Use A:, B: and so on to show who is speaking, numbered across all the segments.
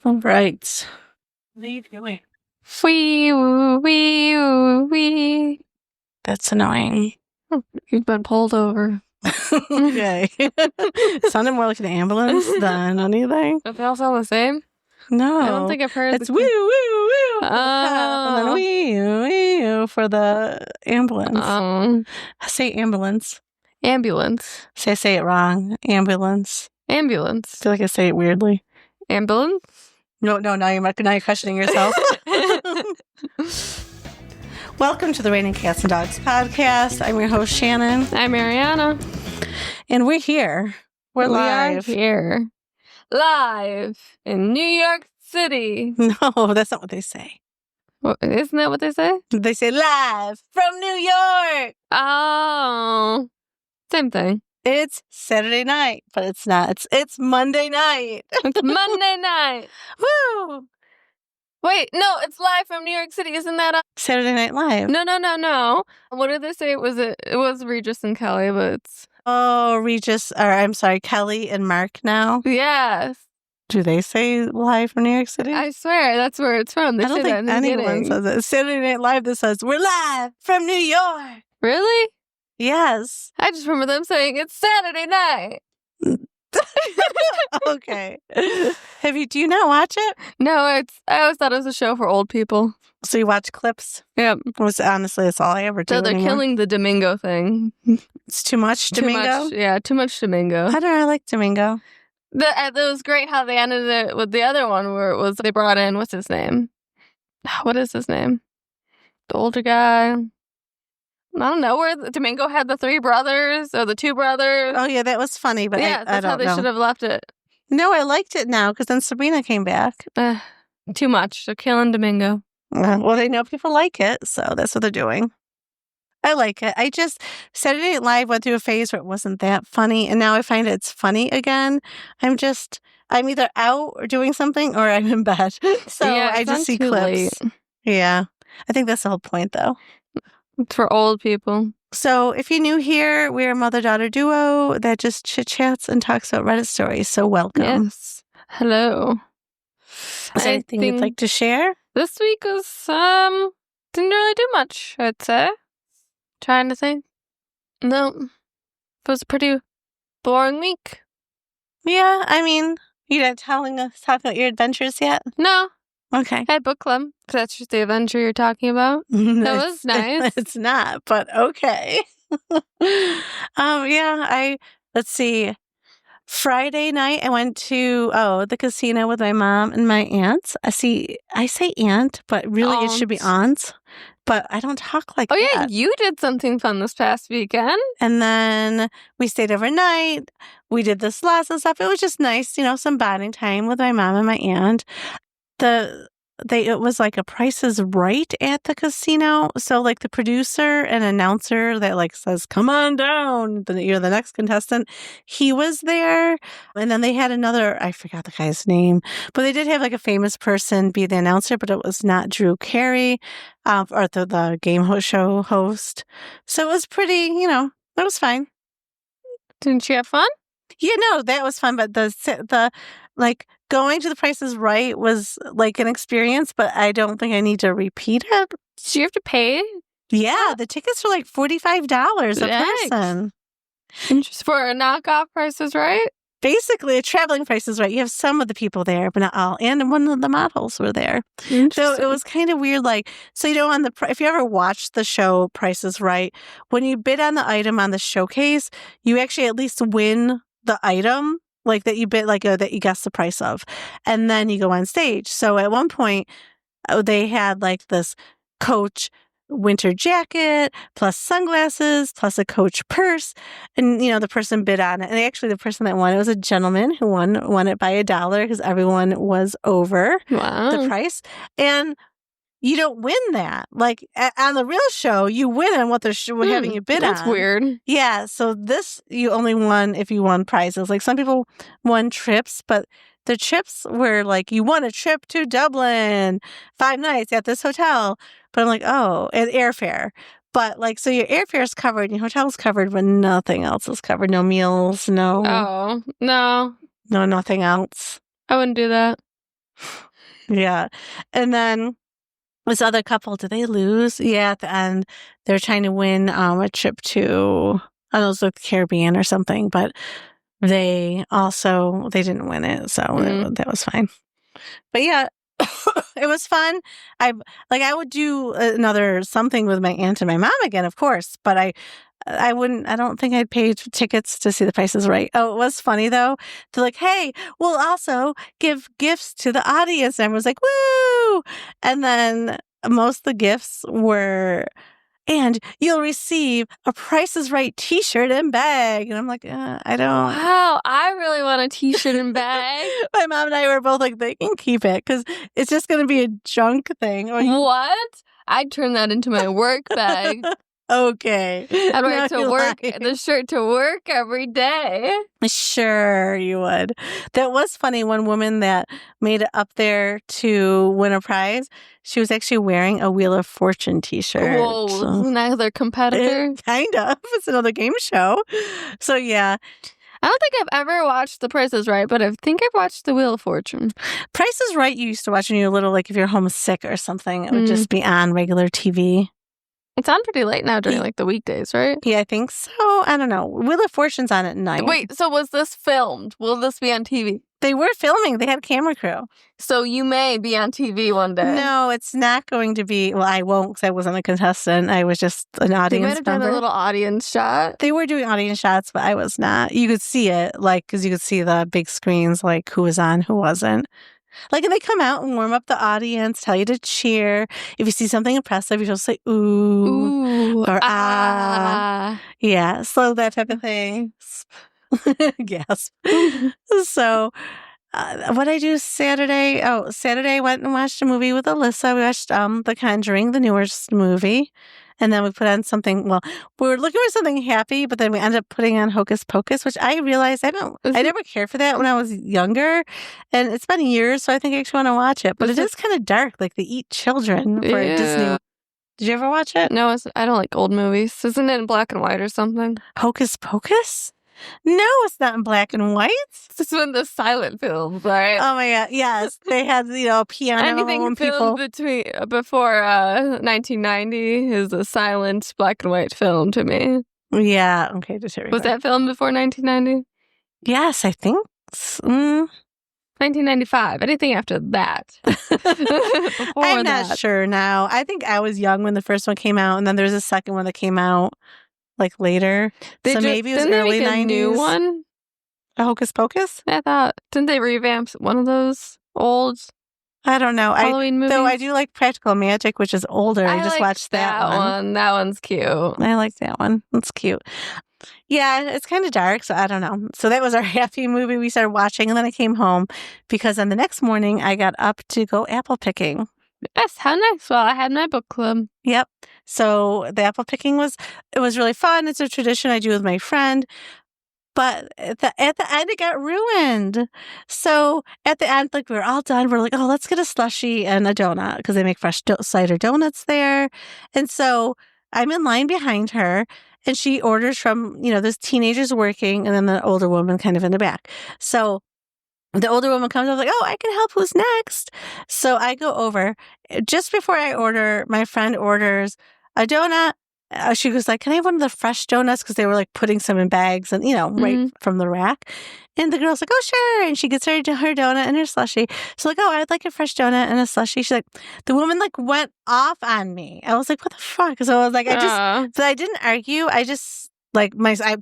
A: All right. What are you doing?
B: Wee.
A: That's annoying.
B: You've been pulled over.
A: Okay. Sounded more like an ambulance than anything.
B: But they all sound the same?
A: No.
B: I don't think I've heard
A: it's woo, woo, woo for the cop, and then wee for the ambulance. Say ambulance.
B: Ambulance.
A: Say it wrong. Ambulance.
B: Ambulance.
A: I feel like I say it weirdly.
B: Ambulance?
A: No, now you're questioning yourself. Welcome to the Raining Cats and Dogs podcast. I'm your host, Shannon.
B: I'm Arianna.
A: And we're here. We're live.
B: We are here. Live in New York City.
A: No, that's not what they say.
B: Well, isn't that what they say?
A: They say live from New York.
B: Oh. Same thing.
A: It's Saturday night, but it's not. It's Monday night.
B: It's Monday night.
A: Woo!
B: Wait, no, it's live from New York City. Isn't that
A: Saturday Night Live?
B: No. What did they say? It was Regis and Kelly, but it's...
A: Oh, Kelly and Mark now?
B: Yes.
A: Do they say live from New York City?
B: I swear, that's where it's from. They
A: I don't think anyone says it. It's Saturday Night Live that says, we're live from New York.
B: Really?
A: Yes.
B: I just remember them saying, it's Saturday night.
A: Okay. Do you not watch it?
B: No, I always thought it was a show for old people.
A: So you watch clips?
B: Yep.
A: Honestly, that's all I ever do.
B: So they're killing the Domingo thing.
A: It's too much Domingo?
B: Too much Domingo.
A: How do I like Domingo?
B: It was great how they ended it with the other one where it was they brought in, what's his name? What is his name? The older guy. I don't know, where Domingo had the three brothers or the two brothers.
A: Oh, yeah, that was funny, but
B: yeah, that's how they should have left it.
A: No, I liked it now because then Sabrina came back.
B: Too much. They're killing Domingo.
A: Well, they know people like it, so that's what they're doing. I like it. Saturday Night Live went through a phase where it wasn't that funny, and now I find it's funny again. I'm either out or doing something or I'm in bed. So
B: yeah,
A: I just see clips. Late. Yeah. I think that's the whole point, though.
B: It's for old people.
A: So if you're new here, we're a mother-daughter duo that just chit-chats and talks about Reddit stories. So welcome.
B: Yes. Hello.
A: Is there anything you'd like to share?
B: This week was, didn't really do much, I'd say. Trying to think. No. It was a pretty boring week.
A: Yeah, I mean, you're not talking about your adventures yet?
B: No.
A: Okay.
B: I had book club. That's just the adventure you're talking about. That was nice.
A: It's not, but okay. Let's see. Friday night, I went to the casino with my mom and my aunts. I say aunt, but really it should be aunts. But I don't talk like that.
B: Oh, yeah, you did something fun this past weekend.
A: And then we stayed overnight. We did this lots of stuff. It was just nice, some bonding time with my mom and my aunt. It was like a Price is Right at the casino. So like the producer and announcer that like says, come on down, the next contestant, he was there. And then they had another, I forgot the guy's name, but they did have like a famous person be the announcer, but it was not Drew Carey, or the game show host. So it was pretty, it was fine.
B: Didn't you have fun?
A: Yeah, no, that was fun. But the going to the Price is Right was like an experience, but I don't think I need to repeat it.
B: Do you have to pay?
A: Yeah, the tickets were like $45 a person.
B: Just for a knockoff Price is Right?
A: Basically, a traveling Price is Right. You have some of the people there, but not all. And one of the models were there. So it was kind of weird. If you ever watched the show Price is Right, when you bid on the item on the showcase, you actually at least win the item. Like that you bid, that you guess the price of, and then you go on stage. So at one point, they had like this Coach winter jacket plus sunglasses plus a Coach purse, and the person bid on it. And actually, the person that won it was a gentleman who won it by $1 because everyone was over the price. And you don't win that. Like on the real show, you win on what they're having you bid on.
B: That's weird.
A: Yeah. So this, you only won if you won prizes. Like some people won trips, but the trips were like, you won a trip to Dublin, 5 nights at this hotel. But I'm like, oh, and airfare. But so your airfare is covered, your hotel's covered, but nothing else is covered. No meals, no.
B: Oh, no.
A: No, nothing else.
B: I wouldn't do that.
A: Yeah. And then this other couple, did they lose? Yeah, at the end, they're trying to win a trip to, I don't know, it's like the Caribbean or something, but they didn't win it, so that was fine. But yeah, it was fun. I would do another something with my aunt and my mom again, of course, but I don't think I'd pay tickets to see The Price is Right. Oh, it was funny though. They're like, hey, we'll also give gifts to the audience. And everyone's like, woo! And then most of the gifts were, and you'll receive a Price is Right t-shirt and bag. And I'm like, I don't.
B: Wow, I really want a t-shirt and bag.
A: My mom and I were both like, they can keep it because it's just going to be a junk thing.
B: What? I'd turn that into my work bag.
A: Okay.
B: I'd wear it to work, the shirt to work every day.
A: Sure, you would. That was funny. One woman that made it up there to win a prize, she was actually wearing a Wheel of Fortune t-shirt.
B: Whoa, so. Another competitor?
A: Kind of. It's another game show. So, yeah.
B: I don't think I've ever watched The Price is Right, but I think I've watched The Wheel of Fortune.
A: Price is Right you used to watch when you were little, like if you're homesick or something. It would just be on regular TV.
B: It's on pretty late now during like the weekdays, right?
A: Yeah, I think so. I don't know. Wheel of Fortune's on at night.
B: Wait, so was this filmed? Will this be on TV?
A: They were filming. They had a camera crew.
B: So you may be on TV one day.
A: No, it's not going to be. Well, I won't because I wasn't a contestant. I was just an audience member. They might have
B: done a little audience shot.
A: They were doing audience shots, but I was not. You could see it, like, because you could see the big screens, like who was on, who wasn't. Like, and they come out and warm up the audience, tell you to cheer. If you see something impressive, you're supposed to say, ooh, or ah. Yeah, so that type of thing. Gasp. So, what did I do Saturday? Oh, Saturday I went and watched a movie with Alyssa. We watched The Conjuring, the newest movie. And then we put on something, well, we were looking for something happy, but then we ended up putting on Hocus Pocus, which I realized I never cared for that when I was younger. And it's been years, so I think I actually want to watch it. But it is kind of dark, like they eat children for Disney. Did you ever watch it?
B: No, I don't like old movies. Isn't it in black and white or something?
A: Hocus Pocus? No, it's not in black and white.
B: This is one of the silent films, right?
A: Oh my God, yes. They had, piano.
B: Anything filmed before 1990 is a silent black and white film to me.
A: Yeah, okay.
B: Was that filmed before 1990?
A: Yes, I think.
B: 1995. Anything after that?
A: I'm not sure now. I think I was young when the first one came out, and then there's a second one that came out like later. Maybe it was early 90s.
B: New one?
A: A Hocus Pocus?
B: I thought. Didn't they revamp one of those old
A: I don't know.
B: Halloween movies?
A: Though I do like Practical Magic, which is older. I just watched that one.
B: That one's cute.
A: I like that one. It's cute. Yeah, it's kind of dark, so I don't know. So that was our happy movie we started watching, and then I came home because on the next morning I got up to go apple picking.
B: Yes, how nice. Well, I had my book club.
A: Yep. So the apple picking was really fun. It's a tradition I do with my friend. But at the end, it got ruined. So at the end, like, we were all done. We're like, oh, let's get a slushie and a donut because they make fresh cider donuts there. And so I'm in line behind her, and she orders from, there's teenagers working, and then the older woman kind of in the back. So the older woman comes up like, oh, I can help. Who's next? So I go over. Just before I order, my friend orders a donut. She was like, can I have one of the fresh donuts? Because they were like putting some in bags and, right from the rack. And the girl's like, oh, sure. And she gets her donut and her slushie. So like, oh, I'd like a fresh donut and a slushie. She's like, the woman like went off on me. I was like, what the fuck? So I was like, so I didn't argue. I just like I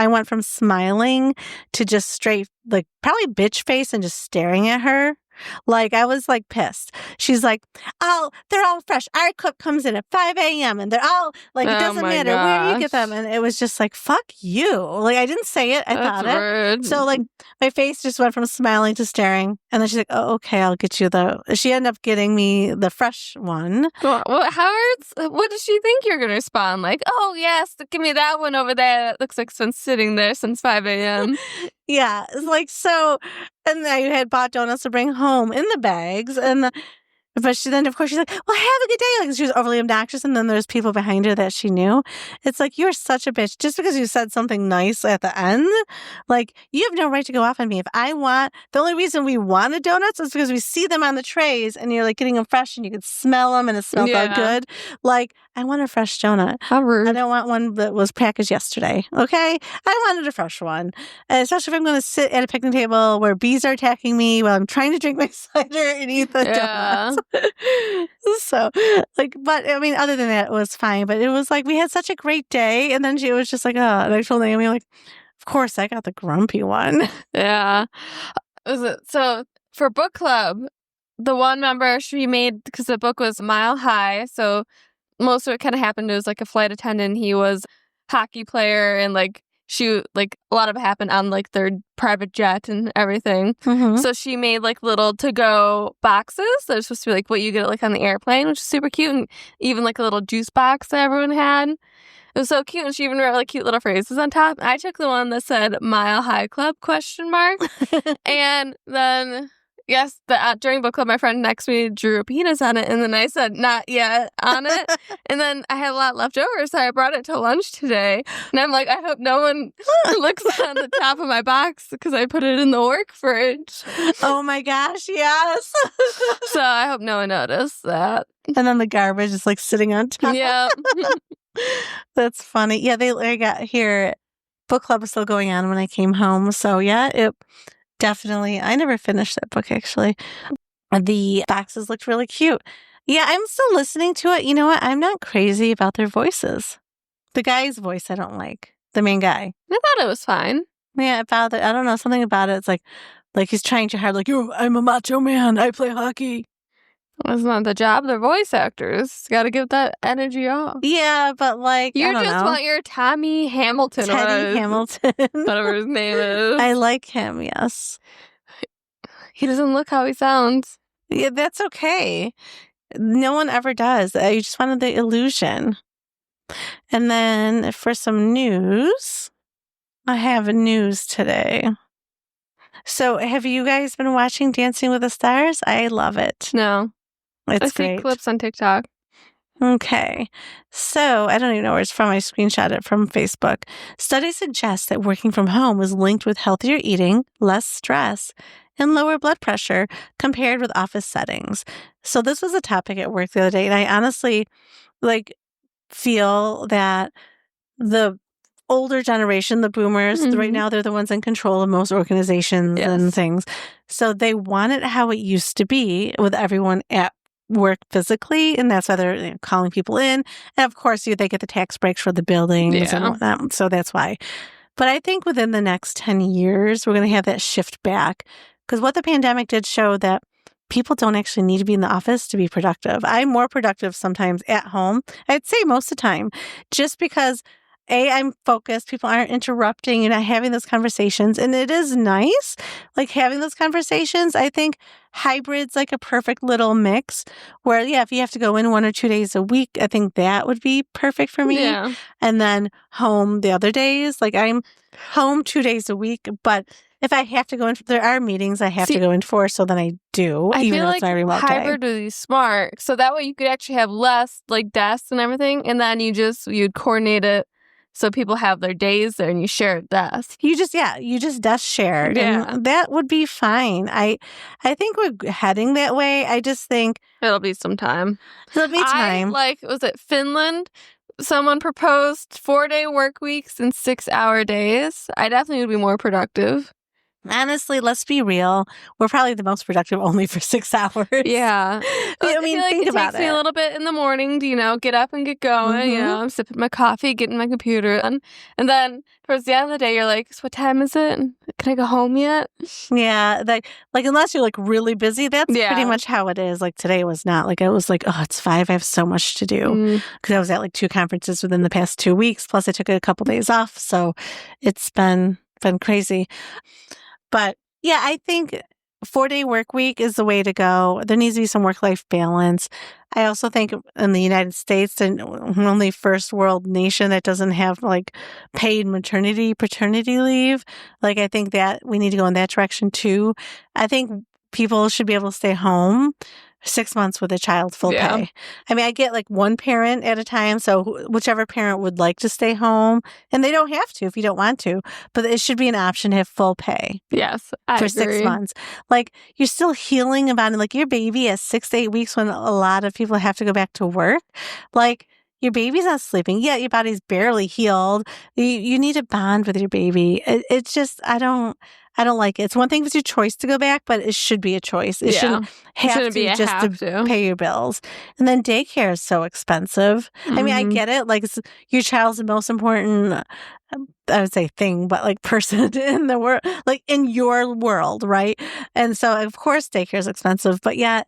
A: went from smiling to just straight, like probably bitch face and just staring at her. Like, I was, like, pissed. She's like, oh, they're all fresh. Our cook comes in at 5 a.m. and they're all, like, it doesn't matter where you get them. And it was just like, fuck you. Like, I didn't say it. I thought it. So, like, my face just went from smiling to staring. And then she's like, oh, okay, I'll get you she ended up getting me the fresh one.
B: Well, what did she think you're going to respond? Like, oh, yes, give me that one over there. That looks like it's been sitting there since 5 a.m.
A: Yeah, it's like, so, and I had bought donuts to bring home in the bags, and But then, of course, she's like, well, have a good day. Like, she was overly obnoxious. And then there's people behind her that she knew. It's like, you're such a bitch. Just because you said something nice at the end, like, you have no right to go off on me. If I want, the only reason we wanted donuts is because we see them on the trays and you're like getting them fresh and you could smell them and it smelled all good. Like, I want a fresh donut.
B: How rude.
A: I don't want one that was packaged yesterday. Okay? I wanted a fresh one. And especially if I'm going to sit at a picnic table where bees are attacking me while I'm trying to drink my cider and eat the donuts. So, like, but I mean, other than that, it was fine. But it was like, we had such a great day. And then she was just like, oh, and I told Naomi, like, of course, I got the grumpy one.
B: Yeah. So for book club, the one member she made, because the book was Mile High. So most of it kind of happened. It was like a flight attendant. He was a hockey player and like, a lot of it happened on like their private jet and everything.
A: Mm-hmm.
B: So she made like little to-go boxes that are supposed to be like what you get like on the airplane, which is super cute, and even like a little juice box that everyone had. It was so cute, and she even wrote like cute little phrases on top. I took the one that said "Mile High Club?" And then during book club, my friend next to me drew a penis on it, and then I said "not yet" on it, and then I had a lot left over, so I brought it to lunch today, and I'm like, I hope no one looks on the top of my box because I put it in the work fridge.
A: Oh my gosh, yes.
B: So I hope no one noticed that.
A: And then the garbage is like sitting on top.
B: Yeah.
A: That's funny. Yeah, I got here. Book club was still going on when I came home. So yeah, it definitely, I never finished that book actually. The boxes looked really cute. Yeah, I'm still listening to it. You know what? I'm not crazy about their voices. The guy's voice I don't like. The main guy.
B: I thought it was fine.
A: Yeah, I don't know, something about it. It's like he's trying too hard. Like, I'm a macho man. I play hockey.
B: That's not the job. They're voice actors. Got to give that energy off.
A: Yeah, but like,
B: you
A: I don't
B: just
A: know.
B: want your Tommy Hamilton.
A: Teddy Hamilton.
B: Whatever his name is.
A: I like him, yes.
B: He doesn't look how he sounds.
A: Yeah, that's okay. No one ever does. You just wanted the illusion. And then for some news, I have news today. So have you guys been watching Dancing with the Stars? I love it.
B: No.
A: It's
B: great. I see clips on TikTok.
A: Okay. So I don't even know where it's from. I screenshot it from Facebook. Studies suggest that working from home is linked with healthier eating, less stress, and lower blood pressure compared with office settings. So this was a topic at work the other day, and I honestly feel that the older generation, the boomers, right now they're the ones in control of most organizations and things. So they want it how it used to be with everyone at work physically, and that's why they're calling people in. And of course, they get the tax breaks for the buildings and whatnot. So that's why. But I think within the next 10 years, we're going to have that shift back. Because what the pandemic did show that people don't actually need to be in the office to be productive. I'm more productive sometimes at home. I'd say most of the time, just because I'm focused. People aren't interrupting. You're not having those conversations. And it is nice, like having those conversations. I think hybrid's like a perfect little mix where, if you have to go in 1 or 2 days a week, I think that would be perfect for me.
B: Yeah.
A: And then home the other days. Like I'm home 2 days a week, but if I have to go in, there are meetings I have to go in for, so then I do.
B: I
A: even
B: feel
A: though
B: like
A: it's my remote
B: hybrid
A: day.
B: would be smart. So that way you could actually have less like desks and everything. And then you'd coordinate it. So people have their days there and you share a desk.
A: You just desk share.
B: Yeah.
A: And that would be fine. I think we're heading that way. I just think
B: it'll be some time.
A: It'll be time.
B: Was it Finland? Someone proposed 4-day work weeks and 6-hour days. I definitely would be more productive.
A: Honestly, let's be real. We're probably the most productive only for 6 hours.
B: Yeah.
A: I mean, think about it.
B: It takes me a little bit in the morning to, get up and get going. I'm sipping my coffee, getting my computer. And then towards the end of the day, you're like, so what time is it? Can I go home yet?
A: Yeah. Like unless you're really busy, that's pretty much how it is. Like today was not. Like it was like, oh, it's 5. I have so much to do. Because I was at 2 conferences within the past 2 weeks. Plus I took a couple days off. So it's been crazy. But yeah, I think 4-day work week is the way to go. There needs to be some work-life balance. I also think in the United States, the only first world nation that doesn't have paid maternity, paternity leave. I think that we need to go in that direction too. I think people should be able to stay home 6 months with a child full
B: Yeah.
A: pay. I mean, I get like one parent at a time, so whichever parent would like to stay home, and they don't have to if you don't want to, but it should be an option to have full pay.
B: Yes, I
A: for
B: agree.
A: 6 months. Like, you're still healing about it. Like, your baby at 6 to 8 weeks when a lot of people have to go back to work, like, your baby's not sleeping. Yeah, your body's barely healed. You need to bond with your baby. It's just, I don't like it. It's one thing if it's your choice to go back, but it should be a choice. It shouldn't have
B: be
A: to
B: a
A: just
B: have
A: to pay your bills. And then daycare is so expensive. I mean, I get it. Like, your child's the most important, I would say thing, but like person in the world, like in your world, right? And so, of course, daycare is expensive, but yet,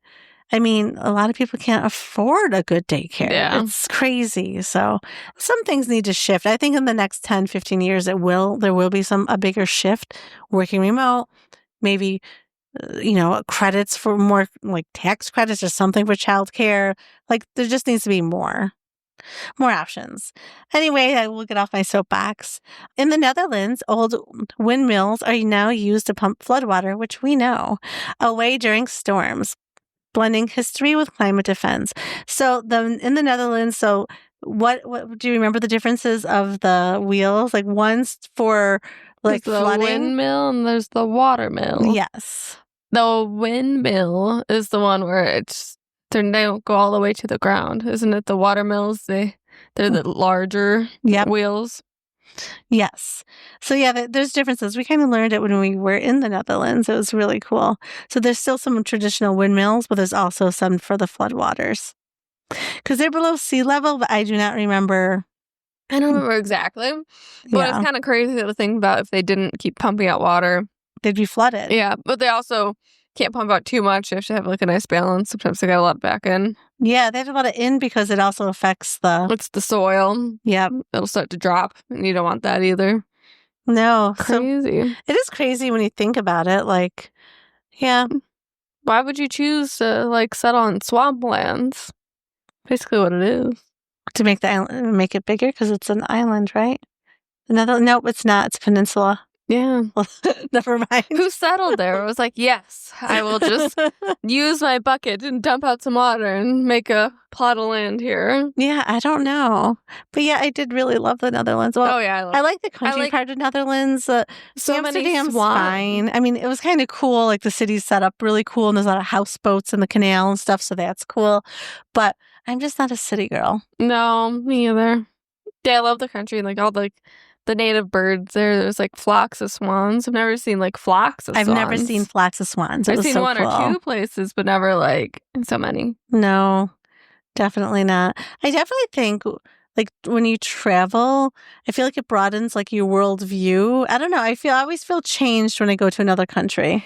A: I mean, a lot of people can't afford a good daycare.
B: Yeah.
A: It's crazy. So some things need to shift. I think in the next 10, 15 years, there will be a bigger shift, working remote, maybe, credits for more, like tax credits or something for childcare. Like, there just needs to be more options. Anyway, I will get off my soapbox. In the Netherlands, old windmills are now used to pump floodwater, which we know, away during storms, blending history with climate defense. So in the Netherlands, what do you remember the differences of the wheels? Like, one's for like
B: there's
A: flooding.
B: The windmill and there's the watermill.
A: Yes.
B: The windmill is the one where they don't go all the way to the ground, isn't it? The watermills, they're the larger wheels.
A: Yes. So yeah, there's differences. We kind of learned it when we were in the Netherlands. It was really cool. So there's still some traditional windmills, but there's also some for the floodwaters. Because they're below sea level, but I do not remember.
B: I don't remember exactly. But it's kind of crazy to think about if they didn't keep pumping out water.
A: They'd be flooded.
B: Yeah, but they also can't pump out too much. You have to have like a nice balance. Sometimes they got a lot back in.
A: Yeah, they have to let it in because it also affects
B: it's the soil.
A: Yep.
B: It'll start to drop, and you don't want that either.
A: No.
B: Crazy.
A: So it is crazy when you think about it. Like, yeah.
B: Why would you choose to like settle on swamplands? Basically what it is.
A: To make the island, make it bigger because it's an island, right? Nope, it's not. It's a peninsula.
B: Yeah.
A: Well, never mind.
B: Who settled there? It was like, yes, I will just use my bucket and dump out some water and make a plot of land here.
A: Yeah, I don't know. But yeah, I did really love the Netherlands. Well, I like the country part of Netherlands.
B: So
A: Amsterdam's fine. I mean, it was kind of cool. Like, the city's set up really cool, and there's a lot of houseboats in the canal and stuff, so that's cool. But I'm just not a city girl.
B: No, me either. Yeah, I love the country. Like, all the native birds there. There's like flocks of swans. I've never seen like flocks of swans.
A: I've never seen flocks of swans.
B: I've seen one or two places, but never like so many.
A: No, definitely not. I definitely think like when you travel, I feel like it broadens like your worldview. I don't know. I always feel changed when I go to another country,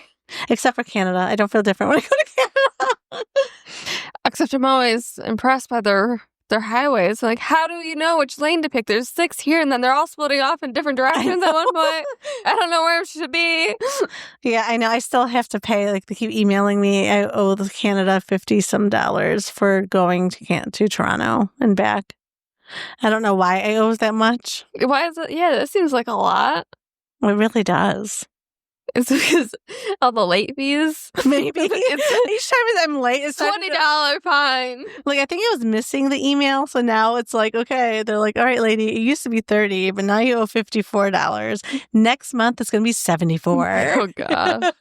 A: except for Canada. I don't feel different when I go to Canada.
B: Except I'm always impressed by their highways. Like, how do you know which lane to pick? There's 6 here, and then they're all splitting off in different directions at one point. I don't know where it should be.
A: Yeah, I know. I still have to pay. Like, they keep emailing me. I owe the Canada $50 for going to Toronto and back. I don't know why I owe that much.
B: Why is it? Yeah, that seems like a lot.
A: It really does.
B: Is it because all the late fees?
A: Maybe. Each time I'm late, it's
B: $20 fine.
A: Like, I think I was missing the email, so now it's like, okay, they're like, all right, lady, it used to be $30, but now you owe $54. Next month, it's going to be $74.
B: Oh, God.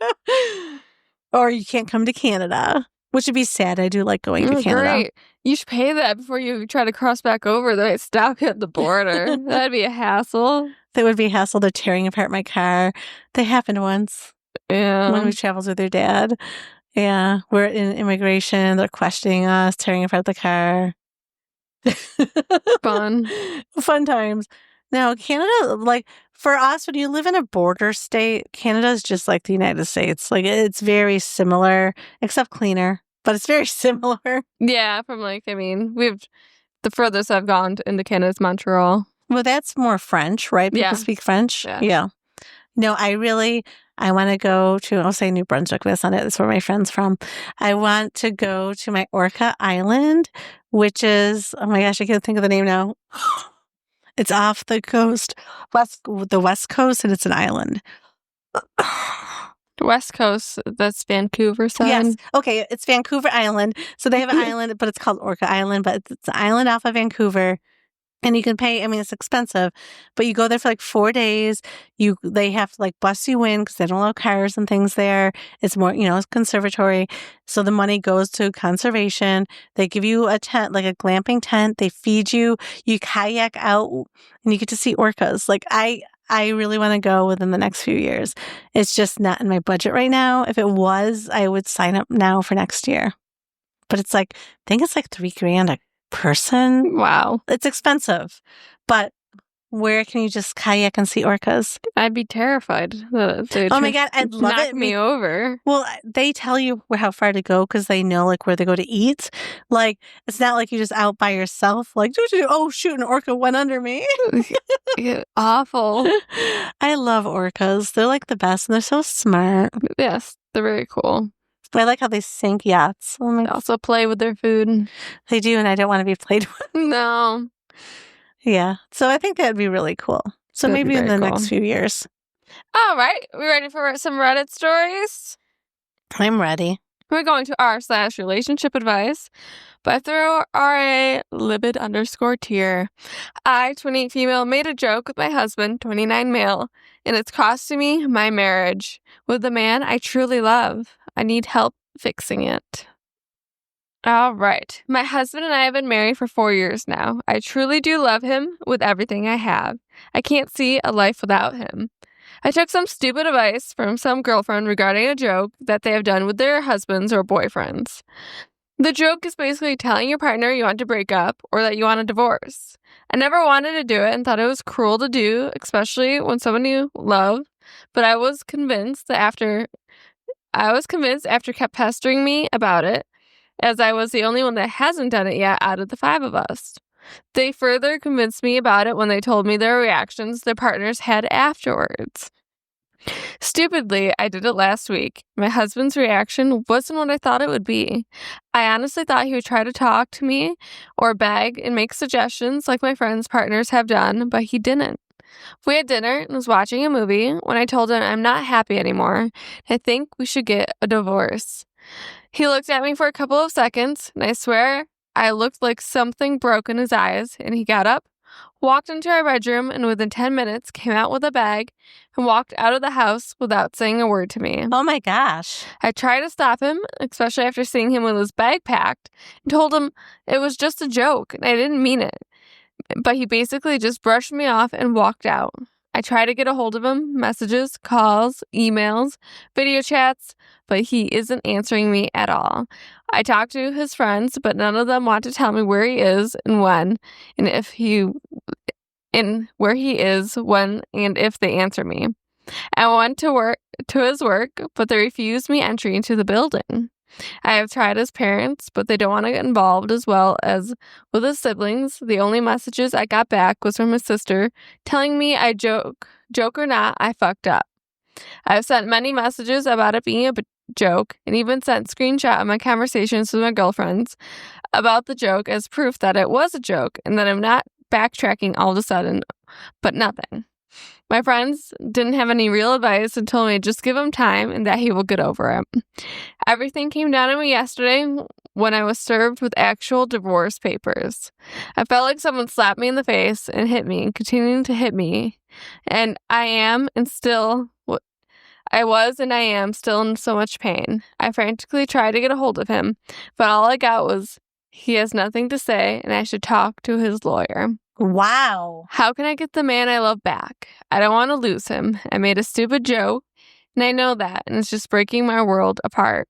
A: Or you can't come to Canada, which would be sad. I do like going to Canada.
B: Great. You should pay that before you try to cross back over. They stop you at the border. That'd be a hassle.
A: That would be a hassle. They're tearing apart my car. They happened once.
B: Yeah.
A: When we traveled with their dad. Yeah. We're in immigration. They're questioning us, tearing apart the car. Fun times. Now, Canada, like, for us, when you live in a border state, Canada is just like the United States. Like, it's very similar, except cleaner. But it's very similar.
B: Yeah, from like, I mean, the furthest I've gone into Canada is Montreal.
A: Well, that's more French, right? People speak French. Yeah. No, I want to go to, I'll say New Brunswick, that's not it. That's where my friend's from. I want to go to my Orca Island, which is, oh my gosh, I can't think of the name now. It's off the coast, the west coast, and it's an island.
B: West Coast, that's Vancouver side.
A: Yes. Okay, it's Vancouver Island. So they have an island, but it's called Orca Island, but it's an island off of Vancouver. And you can pay, I mean, it's expensive, but you go there for like 4 days. They have to like bus you in because they don't allow cars and things there. It's more, it's conservatory. So the money goes to conservation. They give you a tent, like a glamping tent. They feed you. You kayak out and you get to see orcas. Like I really want to go within the next few years. It's just not in my budget right now. If it was, I would sign up now for next year. But it's like, I think it's like $3,000 a person.
B: Wow.
A: It's expensive, but where can you just kayak and see orcas?
B: I'd be terrified.
A: Oh my God, I'd love it.
B: Knock me over.
A: Well, they tell you how far to go because they know like where they go to eat. Like, it's not like you're just out by yourself. Like, oh shoot, an orca went under me.
B: Awful.
A: I love orcas. They're like the best and they're so smart.
B: Yes, they're very cool.
A: I like how they sink yachts.
B: They also play with their food.
A: They do, and I don't want to be played with.
B: No.
A: Yeah. So I think that'd be really cool. So
B: That'd
A: maybe in the next few years.
B: All right. We ready for some Reddit stories?
A: I'm ready.
B: We're going to r/relationship advice by through RA_libid_tier. I, 28 female, made a joke with my husband, 29 male, and it's costing me my marriage with the man I truly love. I need help fixing it. All right. My husband and I have been married for 4 years now. I truly do love him with everything I have. I can't see a life without him. I took some stupid advice from some girlfriend regarding a joke that they have done with their husbands or boyfriends. The joke is basically telling your partner you want to break up or that you want a divorce. I never wanted to do it and thought it was cruel to do, especially when someone you love, but I was convinced after kept pestering me about it, as I was the only one that hasn't done it yet out of the 5 of us. They further convinced me about it when they told me their reactions their partners had afterwards. Stupidly, I did it last week. My husband's reaction wasn't what I thought it would be. I honestly thought he would try to talk to me or beg and make suggestions like my friends' partners have done, but he didn't. We had dinner and was watching a movie when I told him I'm not happy anymore. I think we should get a divorce. He looked at me for a couple of seconds, and I swear I looked like something broke in his eyes, and he got up, walked into our bedroom, and within 10 minutes came out with a bag and walked out of the house without saying a word to me.
A: Oh my gosh.
B: I tried to stop him, especially after seeing him with his bag packed, and told him it was just a joke and I didn't mean it. But he basically just brushed me off and walked out. I tried to get a hold of him, messages, calls, emails, video chats, but he isn't answering me at all. I talked to his friends, but none of them want to tell me where he is and when, and if they answer me. I went to his work, but they refused me entry into the building. I have tried his parents, but they don't want to get involved, as well as with his siblings. The only messages I got back was from his sister telling me I joke or not, I fucked up. I've sent many messages about it being a joke and even sent screenshot of my conversations with my girlfriends about the joke as proof that it was a joke and that I'm not backtracking all of a sudden, but nothing. My friends didn't have any real advice and told me just give him time and that he will get over it. Everything came down to me yesterday when I was served with actual divorce papers. I felt like someone slapped me in the face and hit me, continuing to hit me. And I am still in so much pain. I frantically tried to get a hold of him, but all I got was, he has nothing to say and I should talk to his lawyer.
A: Wow.
B: How can I get the man I love back? I don't want to lose him. I made a stupid joke, and I know that, and it's just breaking my world apart.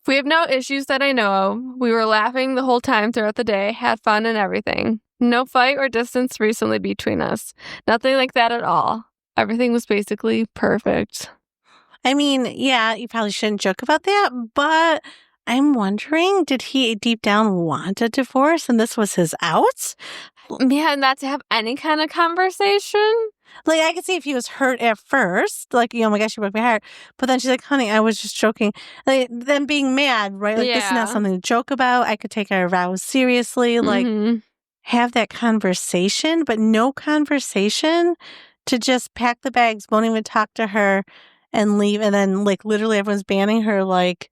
B: We have no issues that I know of. We were laughing the whole time throughout the day, had fun and everything. No fight or distance recently between us. Nothing like that at all. Everything was basically perfect.
A: I mean, yeah, you probably shouldn't joke about that, but I'm wondering, did he deep down want a divorce and this was his out?
B: Yeah, not to have any kind of conversation.
A: Like, I could see if he was hurt at first, like, oh my gosh, you broke my heart. But then she's like, honey, I was just joking. Like, them being mad, right? Like, this is not something to joke about. I could take our vows seriously. Like, have that conversation, but no conversation to just pack the bags, won't even talk to her, and leave. And then, like, literally everyone's banning her, like,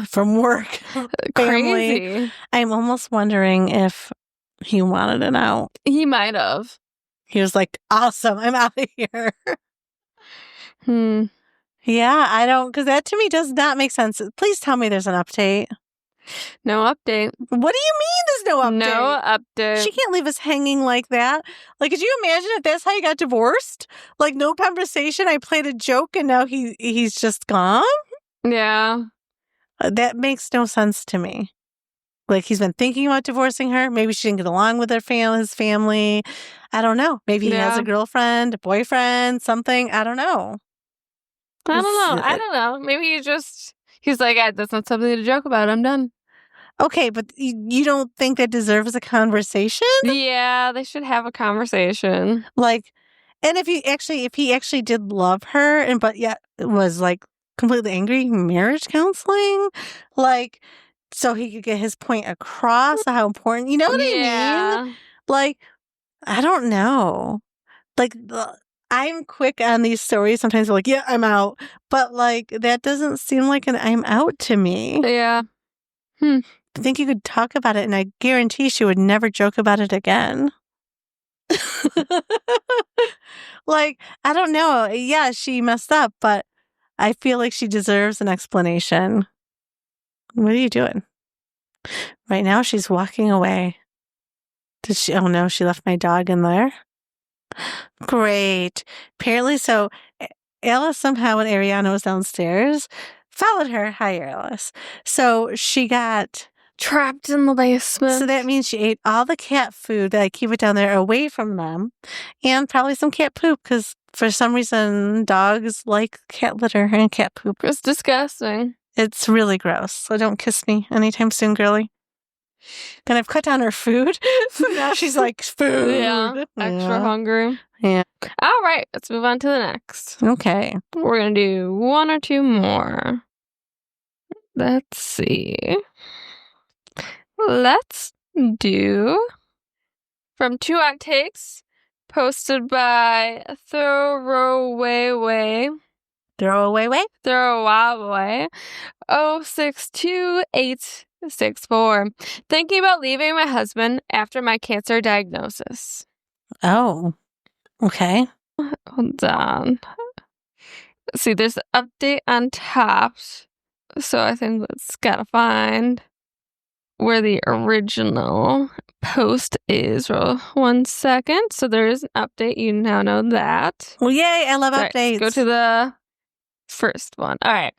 A: from work, family.
B: Crazy.
A: I'm almost wondering if he wanted it out.
B: He might have.
A: He was like, awesome, I'm out of here. Yeah, I don't, because that to me does not make sense. Please tell me there's an update.
B: No update.
A: What do you mean there's no update?
B: No update.
A: She can't leave us hanging like that. Like, could you imagine if that's how you got divorced? Like, no conversation. I played a joke and now he's just gone?
B: Yeah.
A: That makes no sense to me. Like, he's been thinking about divorcing her. Maybe she didn't get along with his family. I don't know. Maybe he has a girlfriend, a boyfriend, something. I don't know.
B: I don't know. Maybe he's like, that's not something to joke about. I'm done.
A: Okay, but you don't think that deserves a conversation?
B: Yeah, they should have a conversation.
A: Like, and if he actually did love her, but yet was like completely angry, marriage counseling, like, so he could get his point across how important, you know what I mean? Like, I don't know. Like, I'm quick on these stories. Sometimes I'm like, yeah, I'm out. But, like, that doesn't seem like an I'm out to me.
B: Yeah.
A: I think you could talk about it, and I guarantee she would never joke about it again. Like, I don't know. Yeah, she messed up, but I feel like she deserves an explanation. What are you doing? Right now, she's walking away. Did she? Oh, no, she left my dog in there. Great. Apparently, so Alice somehow, when Arianna was downstairs, followed her. Hi, Alice. So she got
B: trapped in the basement.
A: So that means she ate all the cat food that I keep it down there away from them, and probably some cat poop, because for some reason dogs like cat litter and cat poop.
B: It's disgusting.
A: It's really gross. So don't kiss me anytime soon, girly. Then I've cut down her food. So now she's like, food.
B: Yeah, extra hungry.
A: Yeah.
B: All right, let's move on to the next.
A: Okay.
B: We're going to do one or two more. Let's see. Let's do from 2 Outtakes posted by Throwaway. 062864. Thinking about leaving my husband after my cancer diagnosis.
A: Oh, okay.
B: Hold on. See, there's an update on top. So I think it's gotta find where the original post is. Well, 1 second. So there is an update. You now know that.
A: Well, yay. I love updates.
B: Let's go to the first one. All right.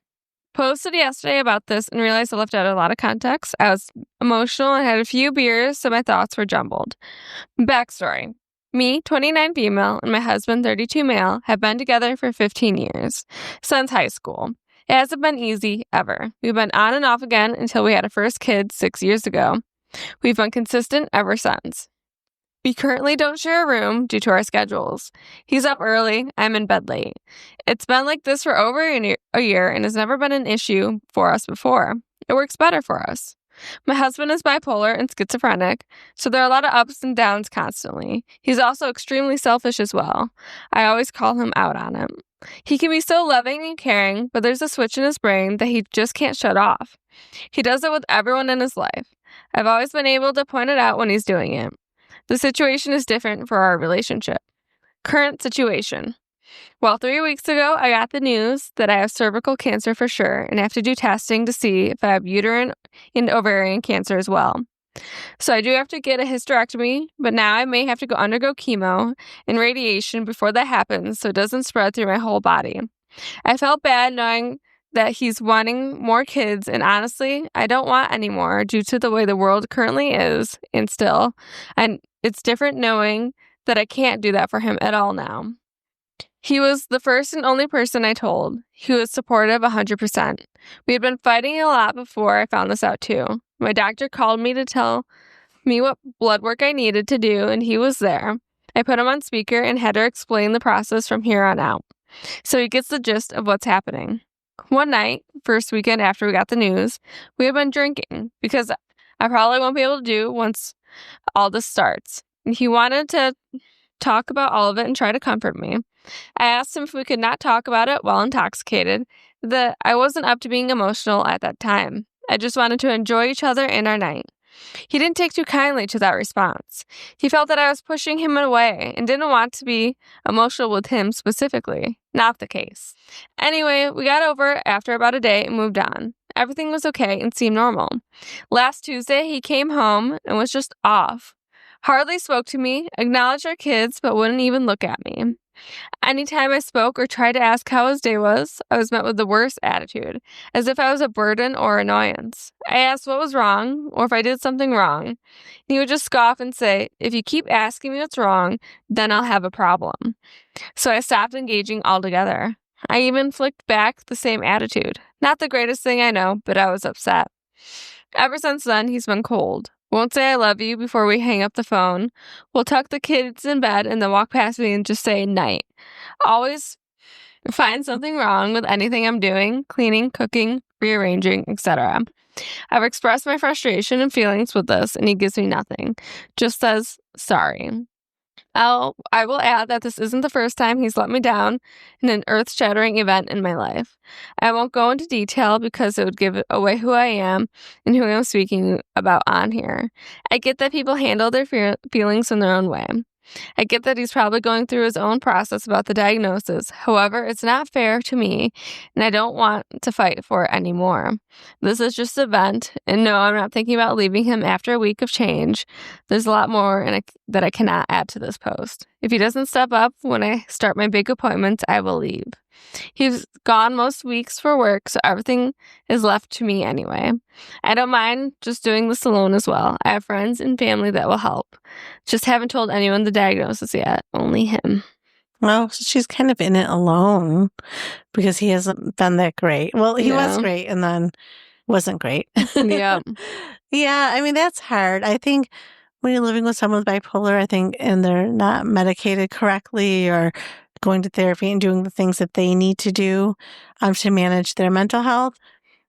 B: Posted yesterday about this and realized I left out a lot of context. I was emotional and had a few beers, so my thoughts were jumbled. Backstory. Me, 29 female, and my husband, 32 male, have been together for 15 years, since high school. It hasn't been easy, ever. We've been on and off again until we had a first kid 6 years ago. We've been consistent ever since. We currently don't share a room due to our schedules. He's up early, I'm in bed late. It's been like this for over a year and has never been an issue for us before. It works better for us. My husband is bipolar and schizophrenic, so there are a lot of ups and downs constantly. He's also extremely selfish as well. I always call him out on it. He can be so loving and caring, but there's a switch in his brain that he just can't shut off. He does it with everyone in his life. I've always been able to point it out when he's doing it. The situation is different for our relationship. Current situation. Well, 3 weeks ago, I got the news that I have cervical cancer for sure and have to do testing to see if I have uterine and ovarian cancer as well. So I do have to get a hysterectomy, but now I may have to undergo chemo and radiation before that happens so it doesn't spread through my whole body. I felt bad knowing that he's wanting more kids, and honestly, I don't want any more due to the way the world currently is, and it's different knowing that I can't do that for him at all now. He was the first and only person I told. He was supportive 100%. We had been fighting a lot before I found this out too. My doctor called me to tell me what blood work I needed to do, and he was there. I put him on speaker and had her explain the process from here on out, so he gets the gist of what's happening. One night, first weekend after we got the news, we had been drinking, because I probably won't be able to do once all this starts. And he wanted to talk about all of it and try to comfort me. I asked him if we could not talk about it while intoxicated, that I wasn't up to being emotional at that time. I just wanted to enjoy each other and our night. He didn't take too kindly to that response. He felt that I was pushing him away and didn't want to be emotional with him specifically. Not the case. Anyway, we got over it after about a day and moved on. Everything was okay and seemed normal. Last Tuesday, he came home and was just off. Hardly spoke to me, acknowledged our kids, but wouldn't even look at me. Anytime I spoke or tried to ask how his day was, I was met with the worst attitude, as if I was a burden or annoyance. I asked what was wrong, or if I did something wrong. He would just scoff and say, if you keep asking me what's wrong, then I'll have a problem. So I stopped engaging altogether. I even flicked back the same attitude. Not the greatest thing I know, but I was upset. Ever since then, he's been cold. Won't say I love you before we hang up the phone. We'll tuck the kids in bed and then walk past me and just say night. Always find something wrong with anything I'm doing, cleaning, cooking, rearranging, etc. I've expressed my frustration and feelings with this, and he gives me nothing. Just says, sorry. I will add that this isn't the first time he's let me down in an earth-shattering event in my life. I won't go into detail because it would give away who I am and who I'm speaking about on here. I get that people handle their feelings in their own way. I get that he's probably going through his own process about the diagnosis. However, it's not fair to me, and I don't want to fight for it anymore. This is just an event, and no, I'm not thinking about leaving him after a week of change. There's a lot more that I cannot add to this post. If he doesn't step up when I start my big appointments, I will leave. He's gone most weeks for work, so everything is left to me anyway. I don't mind just doing this alone as well. I have friends and family that will help. Just haven't told anyone the diagnosis yet. Only him.
A: Well, she's kind of in it alone because he hasn't been that great. Well, he was great and then wasn't great.
B: Yeah.
A: Yeah, I mean, that's hard. I think when you're living with someone with bipolar, I think, and they're not medicated correctly or going to therapy and doing the things that they need to do to manage their mental health,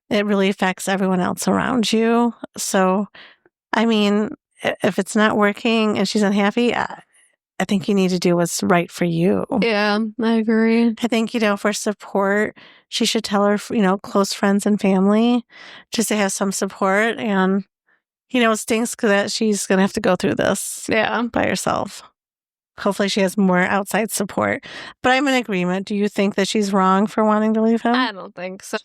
A: it really affects everyone else around you. So, I mean, if it's not working and she's unhappy, I think you need to do what's right for you.
B: Yeah, I agree.
A: I think, for support, she should tell her, close friends and family just to have some support. And, it stinks that she's going to have to go through this by herself. Hopefully she has more outside support. But I'm in agreement. Do you think that she's wrong for wanting to leave him?
B: I don't think so.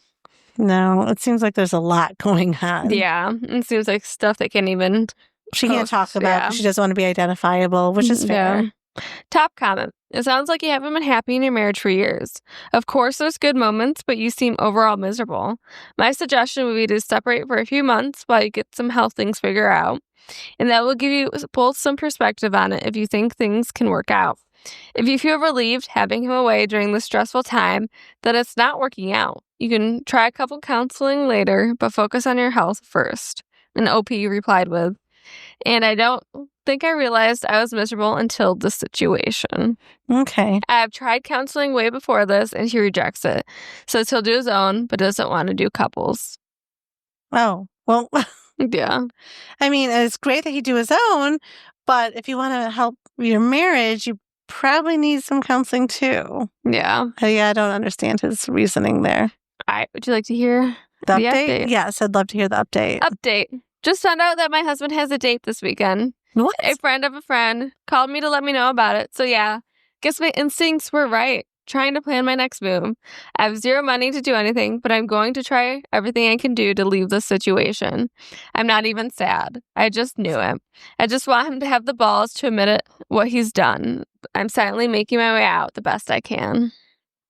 A: No, it seems like there's a lot going on.
B: Yeah, it seems like stuff that
A: she can't talk about because she doesn't want to be identifiable, which is fair.
B: Yeah. Top comment. It sounds like you haven't been happy in your marriage for years. Of course, there's good moments, but you seem overall miserable. My suggestion would be to separate for a few months while you get some health things figured out. And that will give you both some perspective on it if you think things can work out. If you feel relieved having him away during this stressful time, that it's not working out. You can try a couple counseling later, but focus on your health first. And OP replied with, and I don't think I realized I was miserable until this situation.
A: Okay.
B: I've tried counseling way before this, and he rejects it. So he'll do his own, but doesn't want to do couples.
A: Oh, well...
B: Yeah.
A: I mean, it's great that he do his own, but if you want to help your marriage, you probably need some counseling too.
B: Yeah.
A: I don't understand his reasoning there.
B: Would you like to hear
A: the update? Yes, I'd love to hear the update.
B: Just found out that my husband has a date this weekend.
A: What?
B: A friend of a friend called me to let me know about it. So yeah, guess my instincts were right. Trying to plan my next move. I have zero money to do anything, but I'm going to try everything I can do to leave this situation. I'm not even sad. I just knew it. I just want him to have the balls to admit what he's done. I'm silently making my way out the best I can.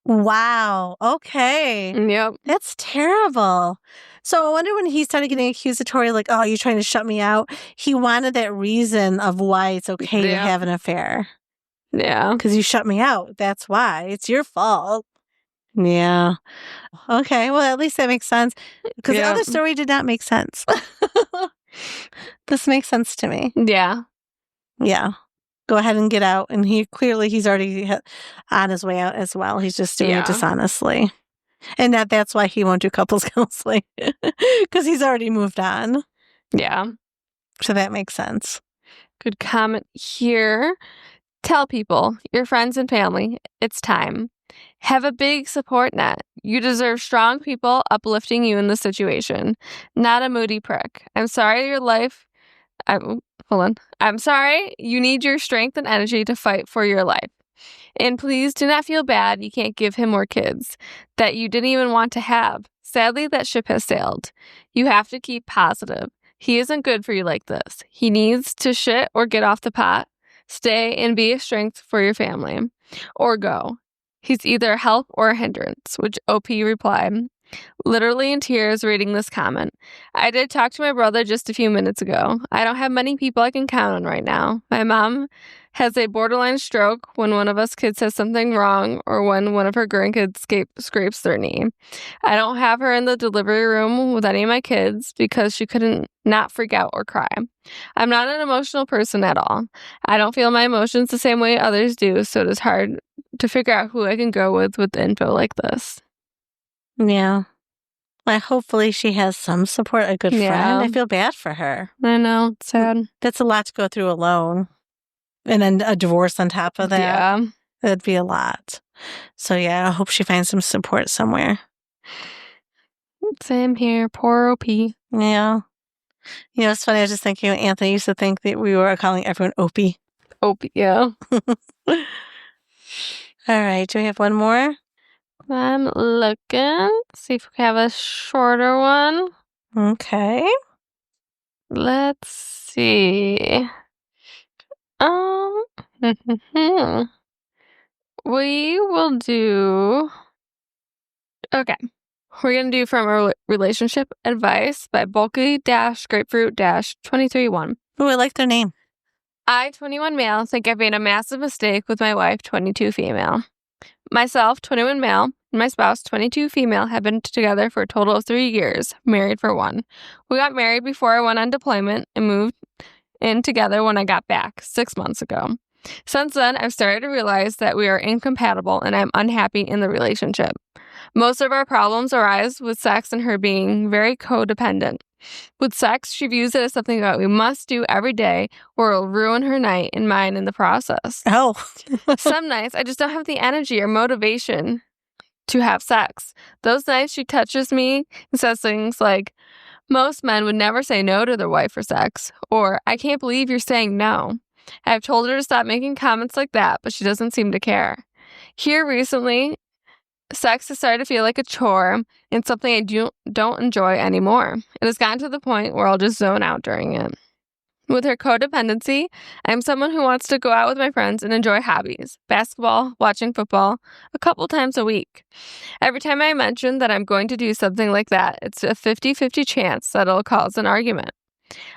A: Wow. Okay.
B: Yep.
A: That's terrible. So I wonder when he started getting accusatory, like, oh, you're trying to shut me out. He wanted that reason of why it's okay to have an affair.
B: Yeah.
A: Because you shut me out. That's why. It's your fault. Yeah. Okay. Well, at least that makes sense. Because the other story did not make sense. This makes sense to me.
B: Yeah.
A: Yeah. Go ahead and get out. And he's already on his way out as well. He's just doing it dishonestly. And that's why he won't do couples counseling. Because he's already moved on.
B: Yeah.
A: So that makes sense.
B: Good comment here. Tell people, your friends and family, it's time. Have a big support net. You deserve strong people uplifting you in this situation, not a moody prick. I'm sorry your life... hold on. I'm sorry you need your strength and energy to fight for your life. And please do not feel bad you can't give him more kids that you didn't even want to have. Sadly, that ship has sailed. You have to keep positive. He isn't good for you like this. He needs to shit or get off the pot. Stay and be a strength for your family. Or go. He's either a help or a hindrance, which OP replied, literally in tears reading this comment. I did talk to my brother just a few minutes ago. I don't have many people I can count on right now. My mom has a borderline stroke when one of us kids says something wrong or when one of her grandkids scrapes their knee. I don't have her in the delivery room with any of my kids because she couldn't not freak out or cry. I'm not an emotional person at all. I don't feel my emotions the same way others do, so it is hard to figure out who I can go with info like this.
A: Yeah. Well, hopefully she has some support, a good friend. I feel bad for her.
B: I know. It's sad.
A: That's a lot to go through alone. And then a divorce on top of that.
B: Yeah.
A: That'd be a lot. So, yeah, I hope she finds some support somewhere.
B: Same here. Poor OP.
A: Yeah. You know, it's funny. I was just thinking, Anthony used to think that we were calling everyone Opie.
B: Opie, yeah.
A: All right. Do we have one more?
B: I'm looking. See if we have a shorter one.
A: Okay.
B: Let's see. We will do... Okay. We're going to do from a relationship advice by bulky-grapefruit-231.
A: Oh, I like their name.
B: I, 21 male, think I've made a massive mistake with my wife, 22 female. Myself, 21 male, and my spouse, 22 female, have been together for a total of 3 years, married for 1. We got married before I went on deployment and moved in together when I got back 6 months ago. Since then, I've started to realize that we are incompatible and I'm unhappy in the relationship. Most of our problems arise with sex and her being very codependent. With sex, she views it as something that we must do every day or it'll ruin her night and mine in the process.
A: Oh.
B: Some nights, I just don't have the energy or motivation to have sex. Those nights, she touches me and says things like, most men would never say no to their wife for sex, or I can't believe you're saying no. I've told her to stop making comments like that, but she doesn't seem to care. Here recently, sex has started to feel like a chore and something I don't enjoy anymore. It has gotten to the point where I'll just zone out during it. With her codependency, I'm someone who wants to go out with my friends and enjoy hobbies, basketball, watching football, a couple times a week. Every time I mention that I'm going to do something like that, it's a 50-50 chance that it'll cause an argument.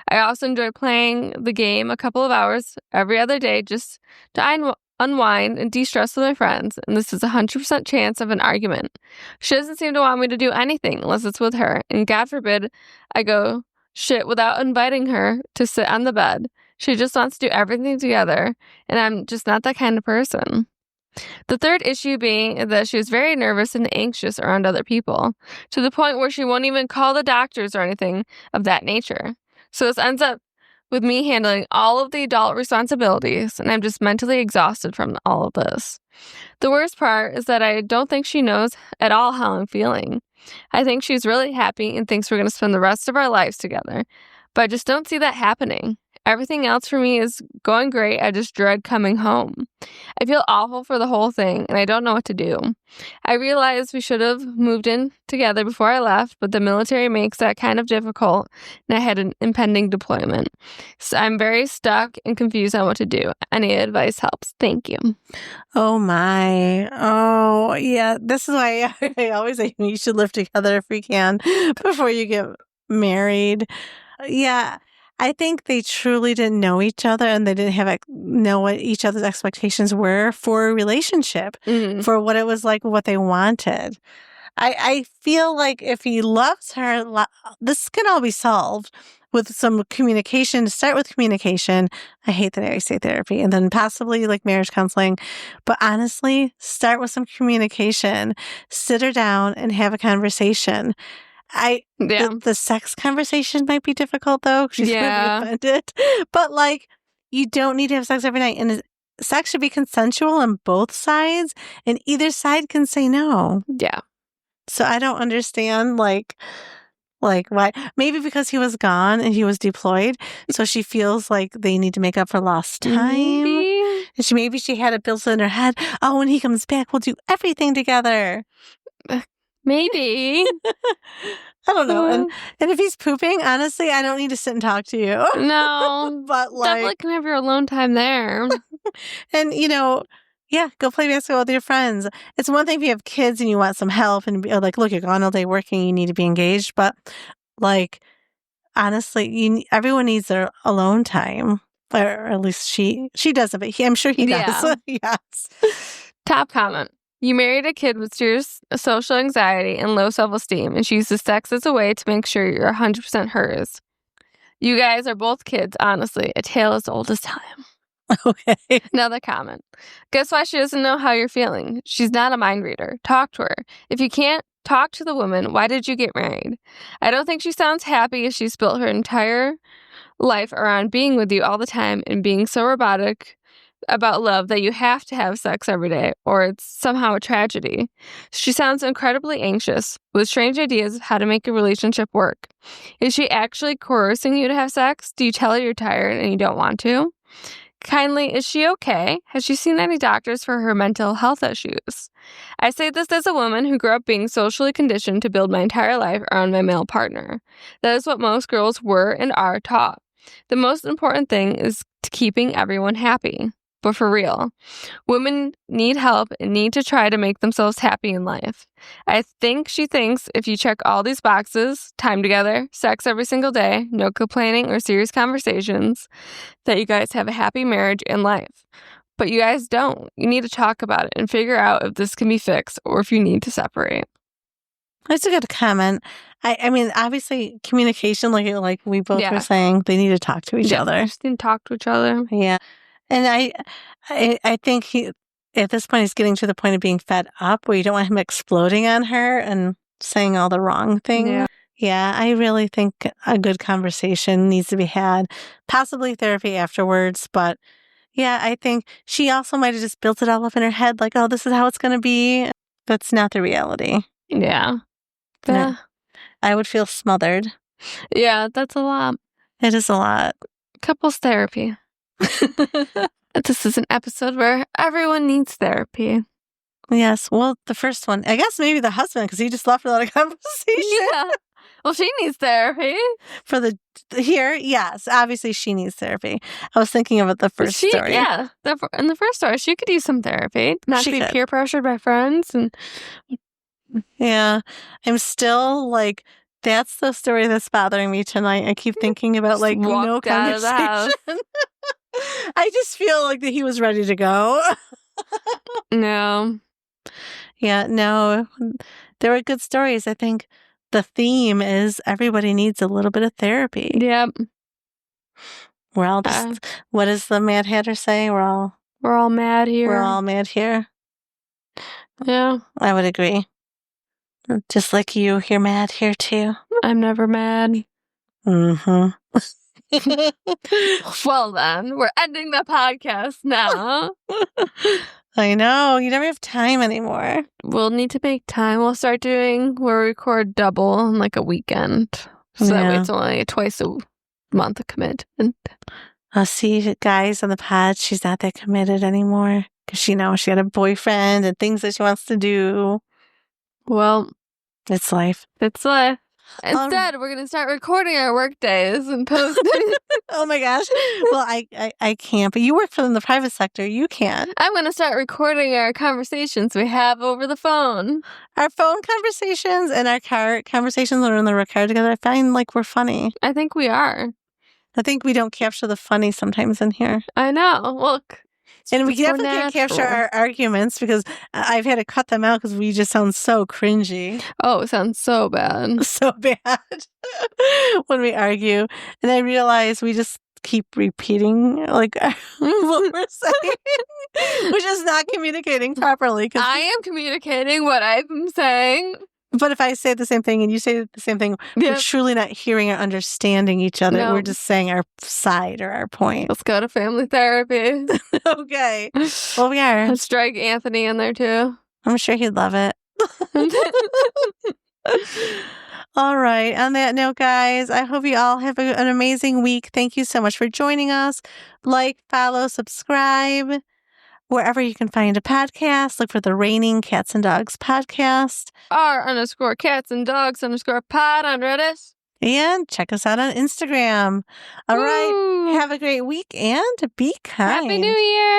B: I also enjoy playing the game a couple of hours every other day just to unwind and de-stress with my friends, and this is a 100% chance of an argument. She doesn't seem to want me to do anything unless it's with her, and God forbid I go shit without inviting her to sit on the bed. She just wants to do everything together, and I'm just not that kind of person. The third issue being that she is very nervous and anxious around other people, to the point where she won't even call the doctors or anything of that nature. So this ends up with me handling all of the adult responsibilities, and I'm just mentally exhausted from all of this. The worst part is that I don't think she knows at all how I'm feeling. I think she's really happy and thinks we're going to spend the rest of our lives together, but I just don't see that happening. Everything else for me is going great. I just dread coming home. I feel awful for the whole thing, and I don't know what to do. I realize we should have moved in together before I left, but the military makes that kind of difficult, and I had an impending deployment. So I'm very stuck and confused on what to do. Any advice helps. Thank you.
A: Oh, my. Oh, yeah. This is why I always say you should live together if we can before you get married. Yeah. I think they truly didn't know each other and they didn't know what each other's expectations were for a relationship, for what it was like, what they wanted. I feel like if he loves her, this can all be solved with some communication. Start with communication. I hate that I say therapy, and then possibly like marriage counseling. But honestly, start with some communication. Sit her down and have a conversation. The sex conversation might be difficult though. She's really offended. But like, you don't need to have sex every night. And sex should be consensual on both sides, and either side can say no.
B: Yeah.
A: So I don't understand, like why. Maybe because he was gone and he was deployed, so she feels like they need to make up for lost time.
B: Maybe.
A: And maybe she had it built in her head, oh, when he comes back, we'll do everything together.
B: Maybe.
A: I don't know. And if he's pooping, honestly, I don't need to sit and talk to you.
B: No.
A: But
B: definitely can have your alone time there.
A: And, yeah, go play basketball with your friends. It's one thing if you have kids and you want some help and be like, look, you're gone all day working, you need to be engaged. But, like, honestly, everyone needs their alone time. Or at least she doesn't, but I'm sure he does.
B: Yeah.
A: Yes.
B: Top comment. You married a kid with serious social anxiety and low self-esteem, and she uses sex as a way to make sure you're 100% hers. You guys are both kids, honestly. A tale as old as time.
A: Okay.
B: Another comment. Guess why she doesn't know how you're feeling? She's not a mind reader. Talk to her. If you can't talk to the woman, why did you get married? I don't think she sounds happy if she's built her entire life around being with you all the time and being so robotic about love that you have to have sex every day, or it's somehow a tragedy. She sounds incredibly anxious, with strange ideas of how to make a relationship work. Is she actually coercing you to have sex? Do you tell her you're tired and you don't want to? Kindly, is she okay? Has she seen any doctors for her mental health issues? I say this as a woman who grew up being socially conditioned to build my entire life around my male partner. That is what most girls were and are taught. The most important thing is keeping everyone happy. But for real, women need help and need to try to make themselves happy in life. I think she thinks if you check all these boxes, time together, sex every single day, no complaining or serious conversations, that you guys have a happy marriage and life. But you guys don't. You need to talk about it and figure out if this can be fixed or if you need to separate.
A: That's a good comment. I mean, obviously, communication, like we both were saying, they need to talk to each other.
B: Just need to talk to each other.
A: Yeah. And I think he, at this point, he's getting to the point of being fed up where you don't want him exploding on her and saying all the wrong things. Yeah, I really think a good conversation needs to be had, possibly therapy afterwards. But yeah, I think she also might have just built it all up in her head, like, oh, this is how it's going to be. That's not the reality.
B: Yeah.
A: No. I would feel smothered.
B: Yeah, that's a lot.
A: It is a lot.
B: Couples therapy. This is an episode where everyone needs therapy.
A: Yes. Well, the first one, I guess maybe the husband, because he just left without a conversation.
B: Yeah. Well, she needs therapy.
A: For here, yes. Obviously, she needs therapy. I was thinking about the first story.
B: Yeah. In the first story, she could use some therapy. Not to be peer pressured by friends.
A: Yeah. I'm still like, that's the story that's bothering me tonight. I keep thinking about like no conversation. I just feel like that he was ready to go.
B: No.
A: Yeah, no. There were good stories. I think the theme is everybody needs a little bit of therapy.
B: Yep.
A: We're all just, what does the Mad Hatter say? We're all
B: mad here.
A: We're all mad here.
B: Yeah.
A: I would agree. Just like you're mad here too.
B: I'm never mad.
A: Mm-hmm.
B: Well then, we're ending the podcast now.
A: I know. You never have time anymore.
B: We'll need to make time. We'll record double on like a weekend. So that way it's only twice a month of commitment.
A: I'll see guys on the pod. She's not that committed anymore. Because she knows she had a boyfriend and things that she wants to do.
B: Well,
A: it's life.
B: It's life. Instead, we're going to start recording our work days and posting.
A: Oh my gosh. Well, I can't, but you work for the private sector. You can.
B: I'm going to start recording our conversations we have over the phone.
A: Our phone conversations and our car conversations when we're in the car together, I find like we're funny.
B: I think we are.
A: I think we don't capture the funny sometimes in here.
B: I know. Look.
A: And we definitely can't capture our arguments because I've had to cut them out because we just sound so cringy.
B: Oh, it sounds so bad.
A: So bad when we argue. And I realize we just keep repeating like what we're saying, which is not communicating properly.
B: I am communicating what I'm saying.
A: But if I say the same thing and you say the same thing, we're truly not hearing or understanding each other. No. We're just saying our side or our point.
B: Let's go to family therapy.
A: Okay. Well, we are.
B: Let's drag Anthony in there, too.
A: I'm sure he'd love it. All right. On that note, guys, I hope you all have an amazing week. Thank you so much for joining us. Like, follow, subscribe. Wherever you can find a podcast, look for the Raining Cats and Dogs podcast.
B: R_cats and dogs_pod on Reddit.
A: And check us out on Instagram. All right. Have a great week and be kind.
B: Happy New Year.